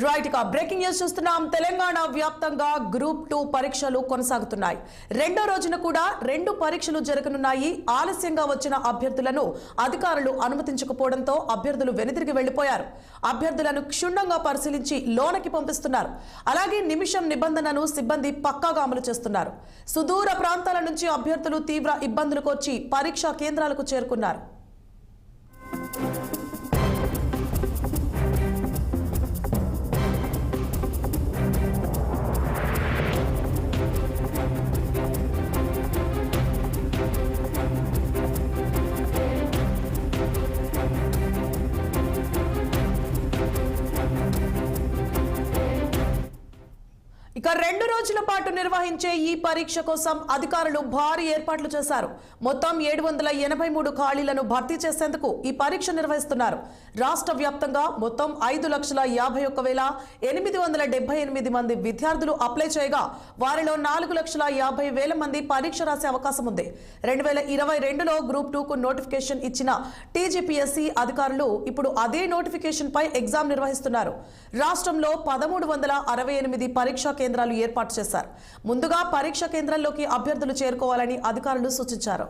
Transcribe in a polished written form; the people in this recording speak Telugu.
రైట్ గా బ్రేకింగ్ న్యూస్ చూస్తున్నాం. తెలంగాణ వ్యాప్తంగా గ్రూప్ 2 పరీక్షలు కొనసాగుతున్నాయి. రెండో రోజున కూడా 2 పరీక్షలు జరగనున్నాయి. ఆలస్యంగా వచ్చిన అభ్యర్థులను అధికారులు అనుమతించకపోవడంతో అభ్యర్థులు వెనుతిరిగి వెళ్లిపోయారు. అభ్యర్థులను క్షుణ్ణంగా పరిశీలించి లోనికి పంపిస్తున్నారు. అలాగే నిమిషం నిబంధనను సిబ్బంది పక్కాగా అమలు చేస్తున్నారు. సుదూర ప్రాంతాల నుంచి అభ్యర్థులు తీవ్ర ఇబ్బందులకు వచ్చి పరీక్షా కేంద్రాలకు చేరుకున్నారు. ఇక 2 రోజుల పాటు నిర్వహించే ఈ పరీక్ష కోసం అధికారులు భారీ ఏర్పాట్లు చేశారు. మొత్తం 783 ఖాళీలను భర్తీ చేసేందుకు ఈ పరీక్ష నిర్వహిస్తున్నారు. రాష్ట్ర వ్యాప్తంగా మొత్తం 5,51,878 మంది విద్యార్థులు అప్లై చేయగా వారిలో 4,50,000 మంది పరీక్ష రాసే అవకాశం ఉంది. 2022లో గ్రూప్ 2కు నోటిఫికేషన్ ఇచ్చిన టీజీపీఎస్సీ అధికారులు ఇప్పుడు అదే నోటిఫికేషన్ పై ఎగ్జామ్ నిర్వహిస్తున్నారు. రాష్ట్రంలో 1,368 పరీక్షా కేంద్రాలు ఏర్పాటు చేశారు. ముందుగా పరీక్ష కేంద్రంలోకి అభ్యర్థులు చేరుకోవాలని అధికారులు సూచించారు.